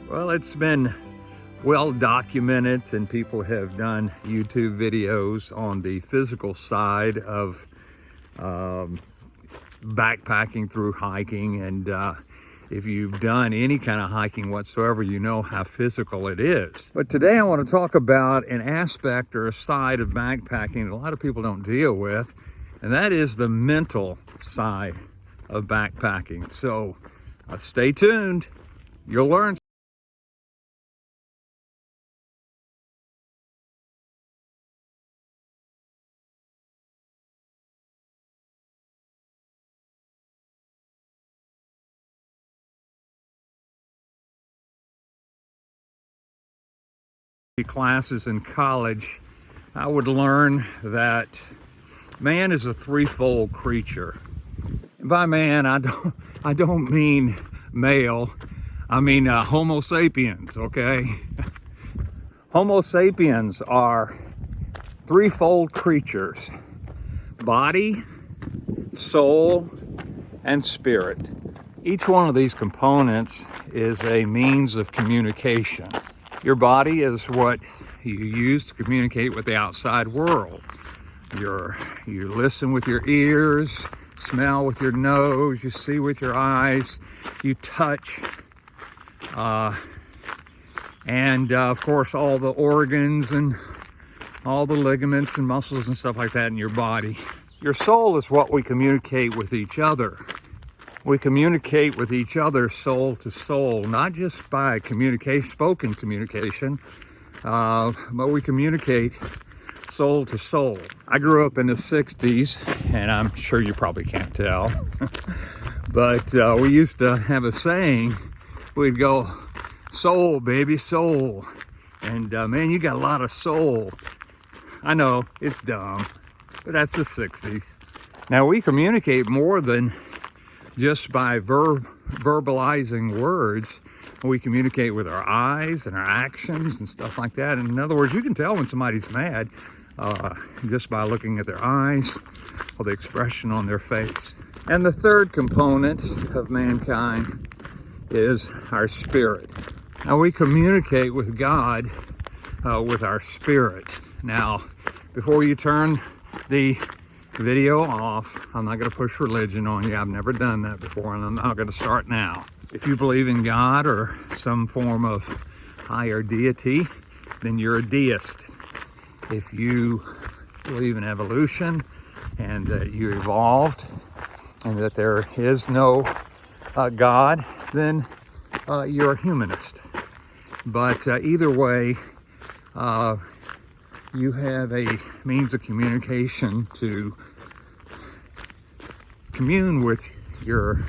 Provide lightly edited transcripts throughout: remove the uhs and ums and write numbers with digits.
Well, it's been well documented, and people have done YouTube videos on the physical side of backpacking through hiking. And if you've done any kind of hiking whatsoever, you know how physical it is. But today I want to talk about an aspect or a side of backpacking that a lot of people don't deal with, and that is the mental side of backpacking. So stay tuned, you'll learn. Classes in college, I would learn that man is a threefold creature. And by man, I don't mean male. I mean Homo sapiens, okay? Homo sapiens are threefold creatures: body, soul, and spirit. Each one of these components is a means of communication. Your body is what you use to communicate with the outside world. You listen with your ears, smell with your nose, you see with your eyes, you touch, and of course all the organs and all the ligaments and muscles and stuff like that in your body. Your soul is what we communicate with each other. We communicate with each other soul to soul, not just by spoken communication, but we communicate soul to soul. I grew up in the 60s, and I'm sure you probably can't tell, but we used to have a saying. We'd go, soul, baby, soul. And man, you got a lot of soul. I know, it's dumb, but that's the 60s. Now, we communicate more than just by verbalizing words. We communicate with our eyes and our actions and stuff like that. And in other words, you can tell when somebody's mad just by looking at their eyes or the expression on their face. And the third component of mankind is our spirit. Now, we communicate with God with our spirit. Now, before you turn the video off, I'm not going to push religion on you. I've never done that before, and I'm not going to start now. If you believe in God or some form of higher deity, then you're a deist. If you believe in evolution and that you evolved and that there is no God, then you're a humanist. But either way, you have a means of communication to commune with your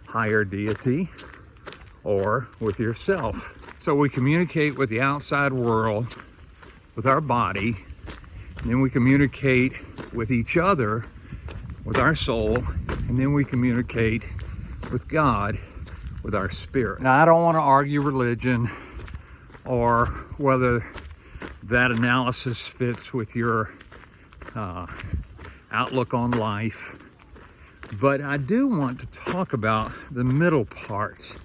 higher deity or with yourself. So we communicate with the outside world with our body, and then we communicate with each other with our soul, and then we communicate with God with our spirit. Now, I don't want to argue religion or whether that analysis fits with your outlook on life, but I do want to talk about the middle part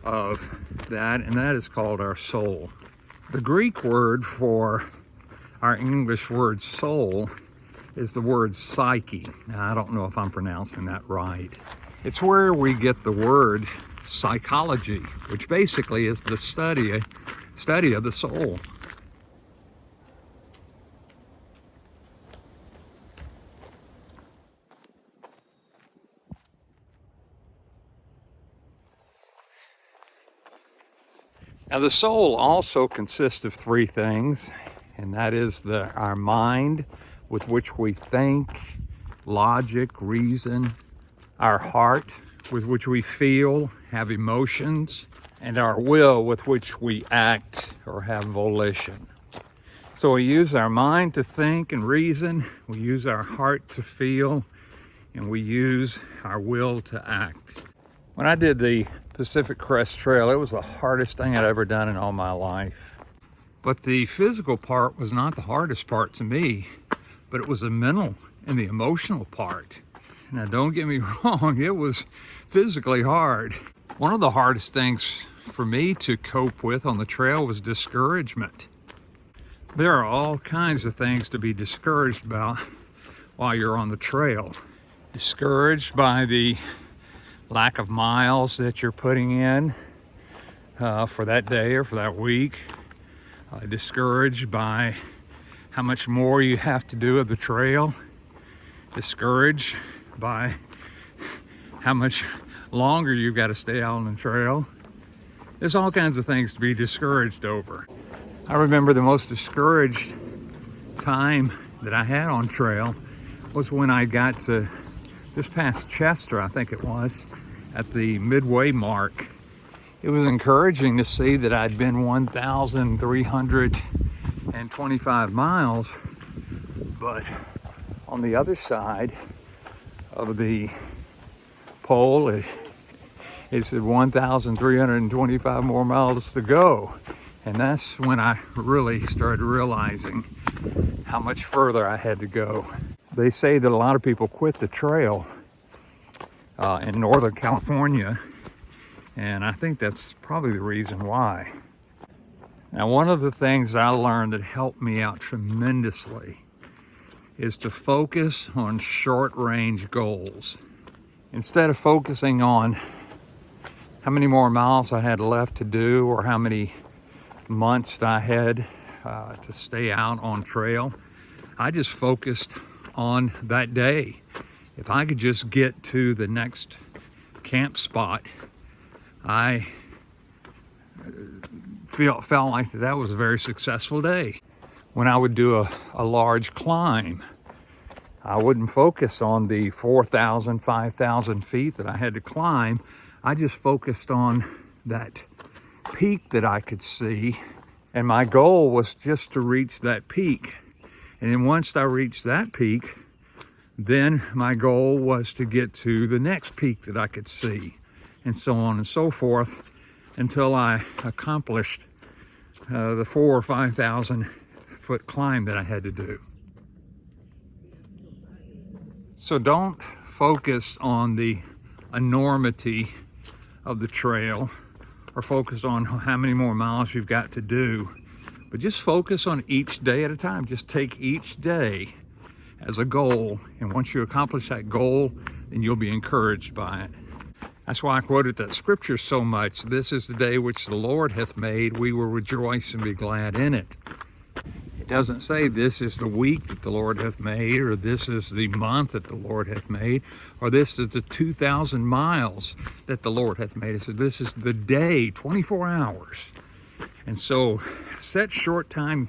of that, and that is called our soul. The Greek word for our English word soul is the word psyche. Now, I don't know if I'm pronouncing that right. It's where we get the word psychology, which basically is the study of the soul. Now, the soul also consists of three things, and that is our mind, with which we think, logic, reason, our heart, with which we feel, have emotions, and our will, with which we act or have volition. So we use our mind to think and reason, we use our heart to feel, and we use our will to act. When I did the Pacific Crest Trail, it was the hardest thing I'd ever done in all my life. But the physical part was not the hardest part to me, but it was the mental and the emotional part. Now, don't get me wrong, it was physically hard. One of the hardest things for me to cope with on the trail was discouragement. There are all kinds of things to be discouraged about while you're on the trail. Discouraged by the lack of miles that you're putting in for that day or for that week. Discouraged by how much more you have to do of the trail. Discouraged by how much longer you've got to stay out on the trail. There's all kinds of things to be discouraged over. I remember the most discouraged time that I had on trail was when I got to just past Chester, I think it was, at the midway mark. It was encouraging to see that I'd been 1,325 miles, but on the other side of the pole, it said 1,325 more miles to go. And that's when I really started realizing how much further I had to go. They say that a lot of people quit the trail in Northern California, and I think that's probably the reason why. Now, one of the things I learned that helped me out tremendously is to focus on short-range goals. Instead of focusing on how many more miles I had left to do or how many months I had to stay out on trail, I just focused on that day. If I could just get to the next camp spot, I felt like that was a very successful day. When I would do a large climb, I wouldn't focus on the 4,000, 5,000 feet that I had to climb. I just focused on that peak that I could see, and my goal was just to reach that peak. And then once I reached that peak, then my goal was to get to the next peak that I could see, and so on and so forth, until I accomplished the 4,000 or 5,000 foot climb that I had to do. So don't focus on the enormity of the trail or focus on how many more miles you've got to do, but just focus on each day at a time. Just take each day as a goal, and once you accomplish that goal, then you'll be encouraged by it. That's why I quoted that scripture so much. This is the day which the Lord hath made. We will rejoice and be glad in it. It doesn't say this is the week that the Lord hath made, or this is the month that the Lord hath made, or this is the 2,000 miles that the Lord hath made. It says this is the day, 24 hours. And so set short-range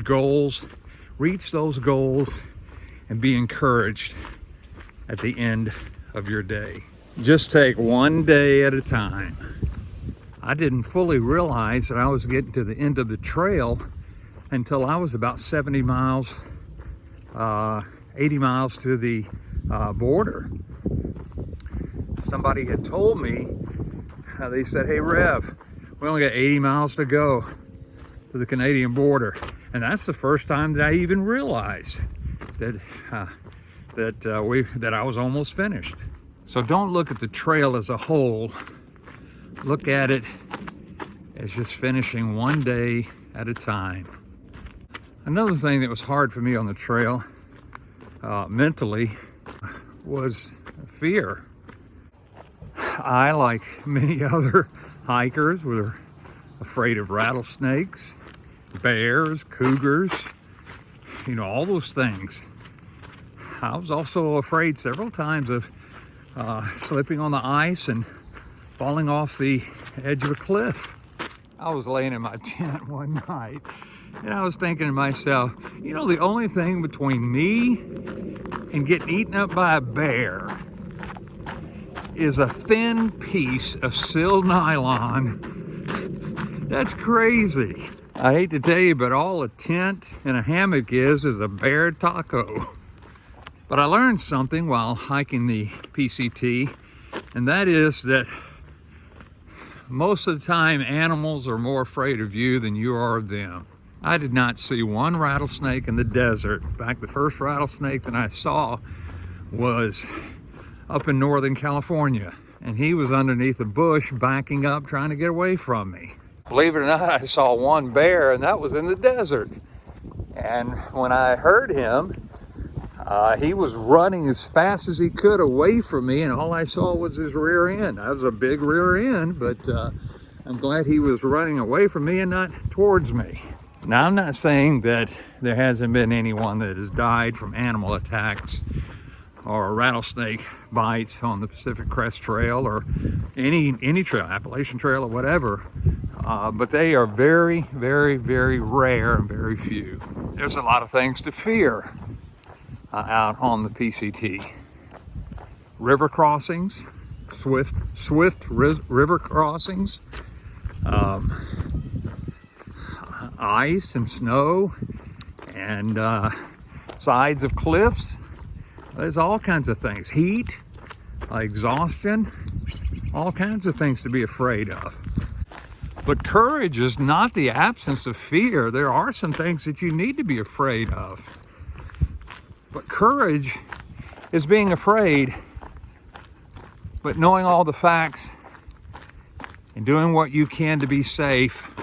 goals, reach those goals, and be encouraged at the end of your day. Just take one day at a time. I didn't fully realize that I was getting to the end of the trail until I was about 70 miles, 80 miles to the border. Somebody had told me, they said, "Hey Rev, we only got 80 miles to go to the Canadian border." And that's the first time that I even realized that I was almost finished. So don't look at the trail as a whole. Look at it as just finishing one day at a time. Another thing that was hard for me on the trail, mentally, was fear. I, like many other hikers, were afraid of rattlesnakes, bears, cougars, all those things. I was also afraid several times of slipping on the ice and falling off the edge of a cliff. I was laying in my tent one night and I was thinking to myself, the only thing between me and getting eaten up by a bear is a thin piece of sealed nylon. That's crazy. I hate to tell you, but all a tent and a hammock is a bear taco. But I learned something while hiking the PCT, and that is that most of the time animals are more afraid of you than you are of them. I did not see one rattlesnake in the desert. In fact, the first rattlesnake that I saw was up in Northern California. and he was underneath a bush backing up trying to get away from me. Believe it or not, I saw one bear, and that was in the desert. And when I heard him, he was running as fast as he could away from me, and all I saw was his rear end. That was a big rear end, but I'm glad he was running away from me and not towards me. Now, I'm not saying that there hasn't been anyone that has died from animal attacks or rattlesnake bites on the Pacific Crest Trail or any trail, Appalachian Trail or whatever, but they are very, very, very rare and very few. There's a lot of things to fear out on the PCT. River crossings, swift river crossings, ice and snow, and sides of cliffs. There's all kinds of things. Heat, exhaustion, all kinds of things to be afraid of. But courage is not the absence of fear. There are some things that you need to be afraid of. But courage is being afraid, but knowing all the facts and doing what you can to be safe,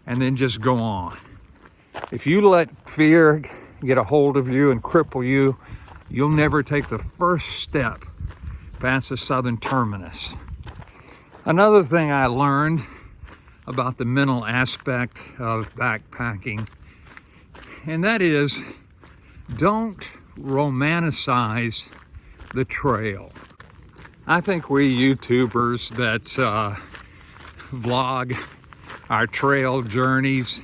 and then just go on. If you let fear get a hold of you and cripple you, you'll never take the first step past the southern terminus. Another thing I learned about the mental aspect of backpacking, and that is, don't romanticize the trail. I think we YouTubers that vlog our trail journeys,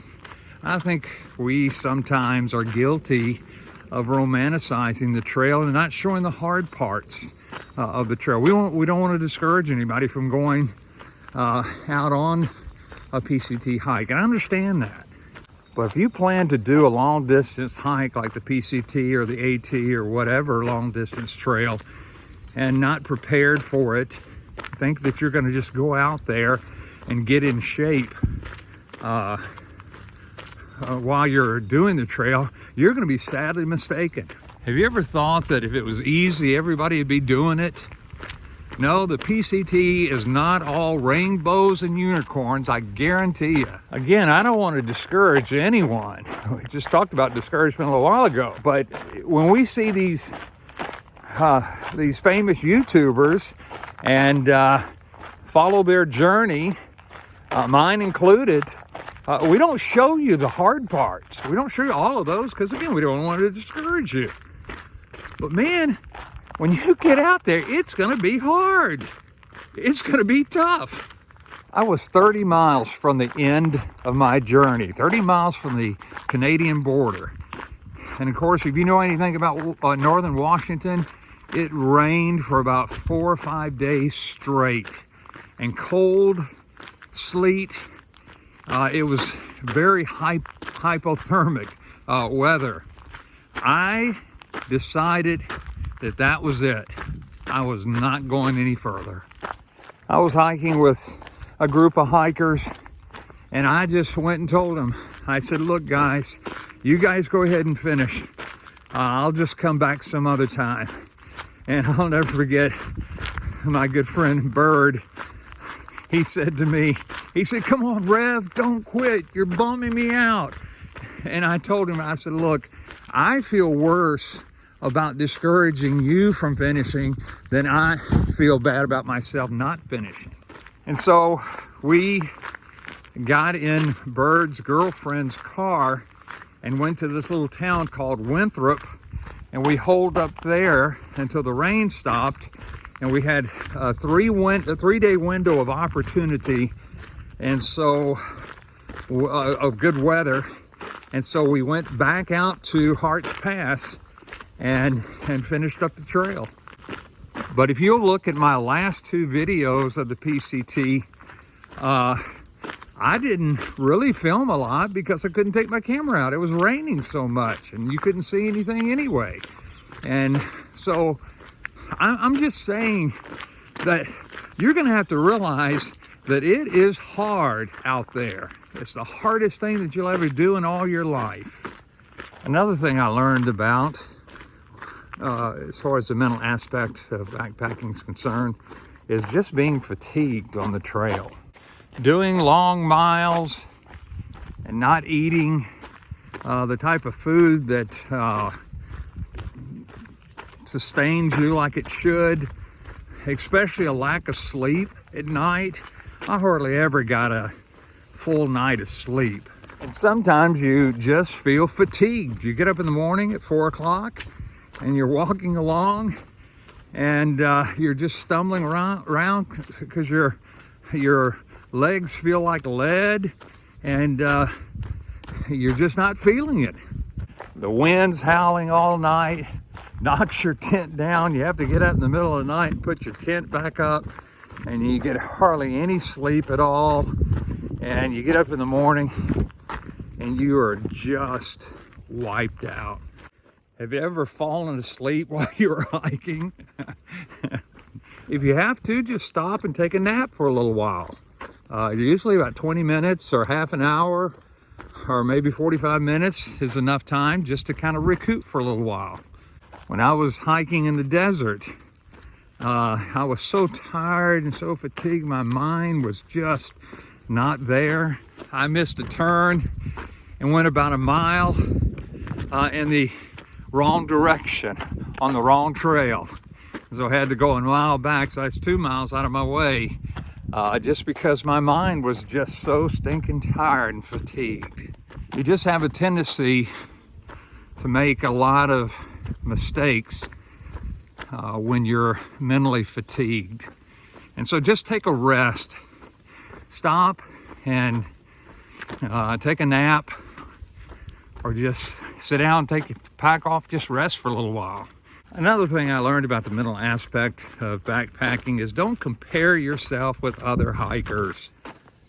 I think we sometimes are guilty of romanticizing the trail and not showing the hard parts of the trail. We don't want to discourage anybody from going out on a PCT hike, and I understand that. But if you plan to do a long distance hike like the PCT or the AT or whatever long distance trail and not prepared for it, think that you're going to just go out there and get in shape while you're doing the trail, you're going to be sadly mistaken. Have you ever thought that if it was easy, everybody would be doing it? No, the PCT is not all rainbows and unicorns, I guarantee you. Again, I don't want to discourage anyone. We just talked about discouragement a little while ago. But when we see these famous YouTubers and follow their journey, mine included, we don't show you the hard parts. We don't show you all of those because, again, we don't want to discourage you. But man, when you get out there, it's going to be hard. It's going to be tough. I was 30 miles from the end of my journey, 30 miles from the Canadian border. And of course, if you know anything about northern Washington, it rained for about 4 or 5 days straight. And cold, sleet. It was very hypothermic weather. I decided that was it. I was not going any further. I was hiking with a group of hikers, and I just went and told them, I said, look guys, you guys go ahead and finish. I'll just come back some other time. And I'll never forget my good friend Bird. He said to me, he said, come on, Rev, don't quit. You're bumming me out. And I told him, I said, look, I feel worse about discouraging you from finishing than I feel bad about myself not finishing. And so we got in Bird's girlfriend's car and went to this little town called Winthrop, and we holed up there until the rain stopped, and we had a 3-day window of opportunity, and so of good weather, and so we went back out to Hart's Pass and finished up the trail. But if you look at my last 2 videos of the PCT, I didn't really film a lot because I couldn't take my camera out. It was raining so much and you couldn't see anything anyway. And so I'm just saying that you're gonna have to realize that it is hard out there. It's the hardest thing that you'll ever do in all your life. Another thing I learned about, as far as the mental aspect of backpacking is concerned, is just being fatigued on the trail. Doing long miles and not eating the type of food that sustains you like it should, especially a lack of sleep at night. I hardly ever got a full night of sleep. And sometimes you just feel fatigued. You get up in the morning at 4 o'clock and you're walking along and you're just stumbling around because your legs feel like lead and you're just not feeling it. The wind's howling all night, knocks your tent down. You have to get up in the middle of the night and put your tent back up, and you get hardly any sleep at all. And you get up in the morning and you are just wiped out. Have you ever fallen asleep while you were hiking? If you have to, just stop and take a nap for a little while. Usually about 20 minutes or half an hour or maybe 45 minutes is enough time just to kind of recoup for a little while. When I was hiking in the desert, I was so tired and so fatigued, my mind was just not there. I missed a turn and went about a mile in the wrong direction on the wrong trail. So I had to go a mile back, so that's 2 miles out of my way, just because my mind was just so stinking tired and fatigued. You just have a tendency to make a lot of mistakes when you're mentally fatigued. And so just take a rest. Stop and take a nap, or just sit down, take your pack off, just rest for a little while. Another thing I learned about the mental aspect of backpacking is don't compare yourself with other hikers.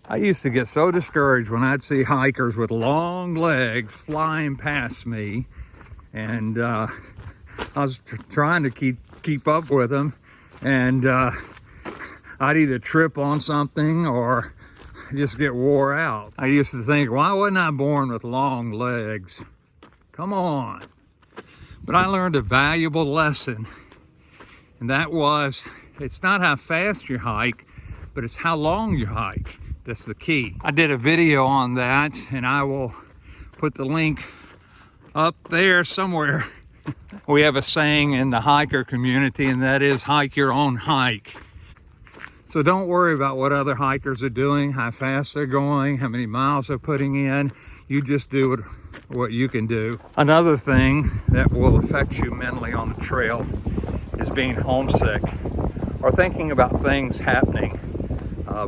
I used to get so discouraged when I'd see hikers with long legs flying past me, and I was trying to keep up with them, and I'd either trip on something or just get wore out. I used to think, why wasn't I born with long legs? Come on. But I learned a valuable lesson, and that was, it's not how fast you hike, but it's how long you hike. That's the key. I did a video on that, and I will put the link up there somewhere. We have a saying in the hiker community, and that is hike your own hike. So don't worry about what other hikers are doing, how fast they're going, how many miles they're putting in. You just do what you can do. Another thing that will affect you mentally on the trail is being homesick or thinking about things happening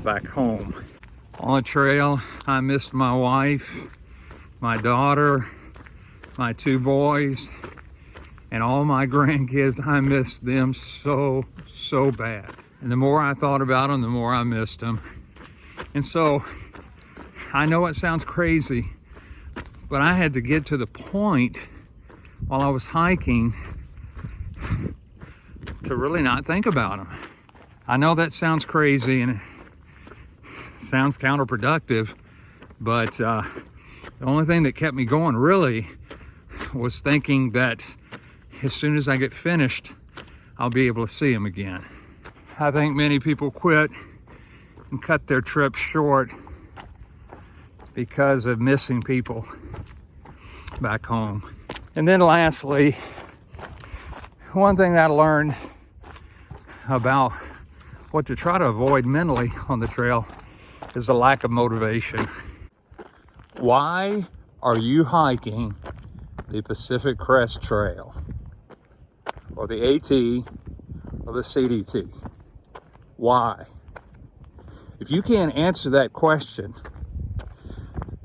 back home. On the trail, I missed my wife, my daughter, my 2 boys, and all my grandkids. I missed them so bad. And the more I thought about them, the more I missed them. And so, I know it sounds crazy, but I had to get to the point while I was hiking to really not think about them. I know that sounds crazy and it sounds counterproductive, but the only thing that kept me going really was thinking that as soon as I get finished, I'll be able to see them again. I think many people quit and cut their trips short because of missing people back home. And then lastly, one thing that I learned about what to try to avoid mentally on the trail is a lack of motivation. Why are you hiking the Pacific Crest Trail or the AT or the CDT? Why? If you can't answer that question,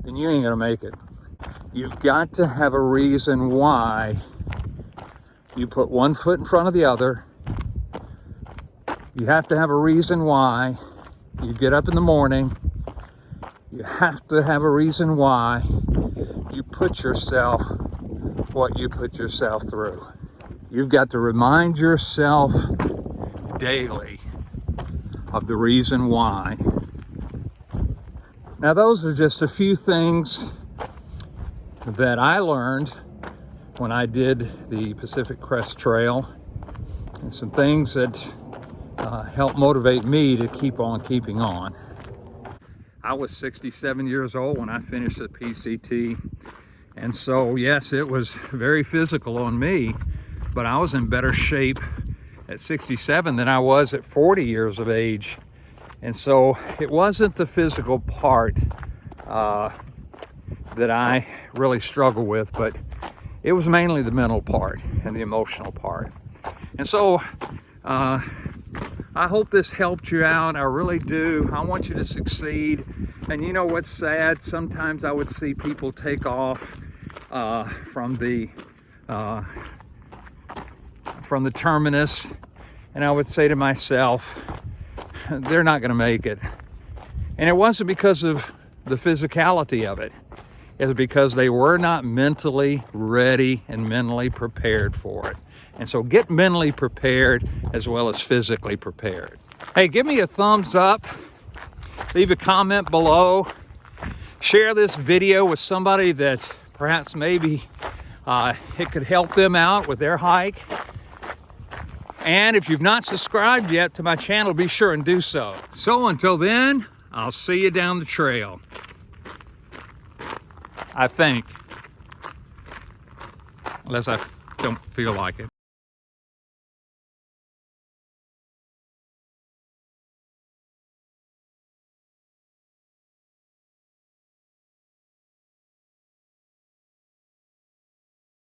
then you ain't gonna make it. You've got to have a reason why you put one foot in front of the other. You have to have a reason why you get up in the morning. You have to have a reason why you put yourself what you put yourself through. You've got to remind yourself daily of the reason why. Now, those are just a few things that I learned when I did the Pacific Crest Trail, and some things that helped motivate me to keep on keeping on. I was 67 years old when I finished the PCT, and so yes, it was very physical on me, but I was in better shape at 67 than I was at 40 years of age. And so it wasn't the physical part that I really struggle with, but it was mainly the mental part and the emotional part. And so I hope this helped you out. I really do. I want you to succeed. And you know what's sad? Sometimes I would see people take off from the terminus, and I would say to myself, they're not going to make it. And it wasn't because of the physicality of it. It was because they were not mentally ready and mentally prepared for it. And so get mentally prepared as well as physically prepared. Hey, give me a thumbs up. Leave a comment below. Share this video with somebody that perhaps maybe it could help them out with their hike. And if you've not subscribed yet to my channel, be sure and do so. So until then, I'll see you down the trail. I think. Unless I don't feel like it.